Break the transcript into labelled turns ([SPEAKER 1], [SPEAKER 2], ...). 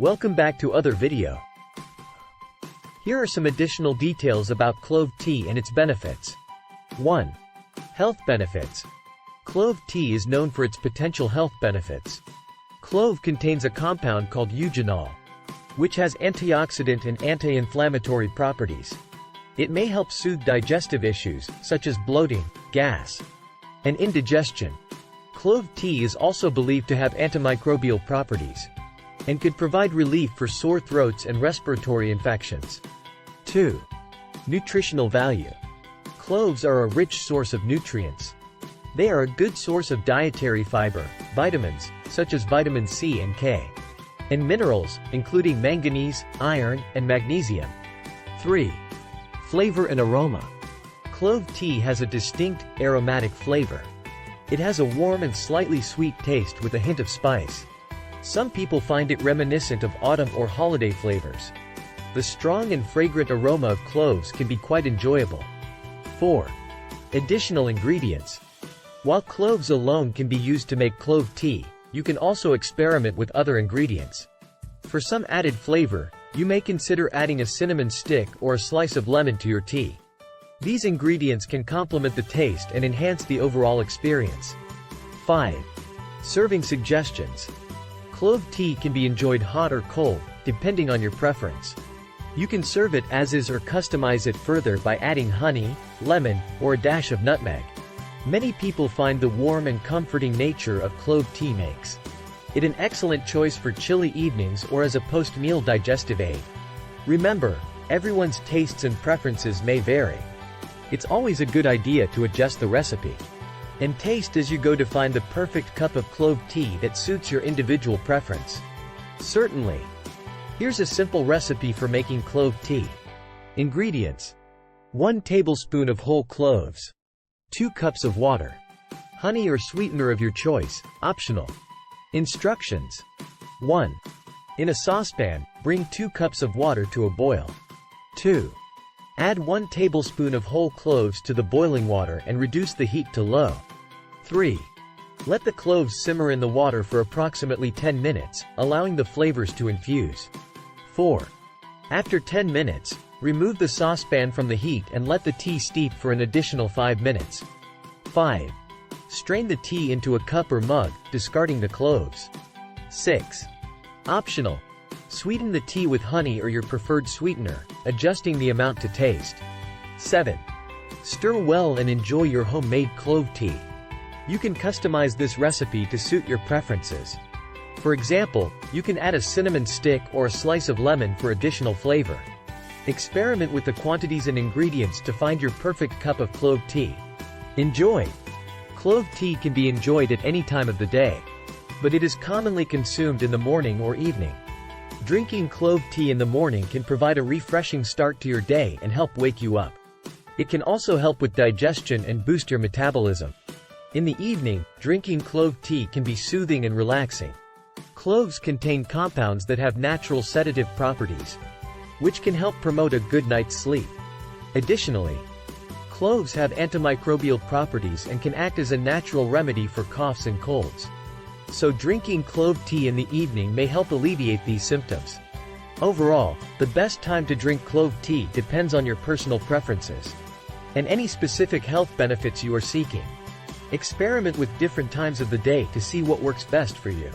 [SPEAKER 1] Welcome back to other video. Here are some additional details about clove tea and its benefits. 1. Health benefits. Clove tea is known for its potential health benefits. Clove contains a compound called eugenol, which has antioxidant and anti-inflammatory properties. It may help soothe digestive issues, such as bloating, gas, and indigestion. Clove tea is also believed to have antimicrobial properties, and could provide relief for sore throats and respiratory infections. 2. Nutritional value. Cloves are a rich source of nutrients. They are a good source of dietary fiber, vitamins, such as vitamin C and K, and minerals, including manganese, iron, and magnesium. 3. Flavor and aroma. Clove tea has a distinct, aromatic flavor. It has a warm and slightly sweet taste with a hint of spice. Some people find it reminiscent of autumn or holiday flavors. The strong and fragrant aroma of cloves can be quite enjoyable. 4. Additional ingredients. While cloves alone can be used to make clove tea, you can also experiment with other ingredients. For some added flavor, you may consider adding a cinnamon stick or a slice of lemon to your tea. These ingredients can complement the taste and enhance the overall experience. 5. Serving suggestions. Clove tea can be enjoyed hot or cold, depending on your preference. You can serve it as is or customize it further by adding honey, lemon, or a dash of nutmeg. Many people find the warm and comforting nature of clove tea makes it an excellent choice for chilly evenings or as a post-meal digestive aid. Remember, everyone's tastes and preferences may vary. It's always a good idea to adjust the recipe and taste as you go to find the perfect cup of clove tea that suits your individual preference. Certainly. Here's a simple recipe for making clove tea. Ingredients: 1 tablespoon of whole cloves, 2 cups of water, honey or sweetener of your choice, optional. Instructions: 1. In a saucepan, bring 2 cups of water to a boil. 2. Add 1 tablespoon of whole cloves to the boiling water and reduce the heat to low. 3. Let the cloves simmer in the water for approximately 10 minutes, allowing the flavors to infuse. 4. After 10 minutes, remove the saucepan from the heat and let the tea steep for an additional 5 minutes. 5. Strain the tea into a cup or mug, discarding the cloves. 6. Optional. Sweeten the tea with honey or your preferred sweetener, adjusting the amount to taste. 7. Stir well and enjoy your homemade clove tea. You can customize this recipe to suit your preferences. For example, you can add a cinnamon stick or a slice of lemon for additional flavor. Experiment with the quantities and ingredients to find your perfect cup of clove tea. Enjoy! Clove tea can be enjoyed at any time of the day, but it is commonly consumed in the morning or evening. Drinking clove tea in the morning can provide a refreshing start to your day and help wake you up. It can also help with digestion and boost your metabolism. In the evening, drinking clove tea can be soothing and relaxing. Cloves contain compounds that have natural sedative properties, which can help promote a good night's sleep. Additionally, cloves have antimicrobial properties and can act as a natural remedy for coughs and colds. So drinking clove tea in the evening may help alleviate these symptoms. Overall, the best time to drink clove tea depends on your personal preferences and any specific health benefits you are seeking. Experiment with different times of the day to see what works best for you.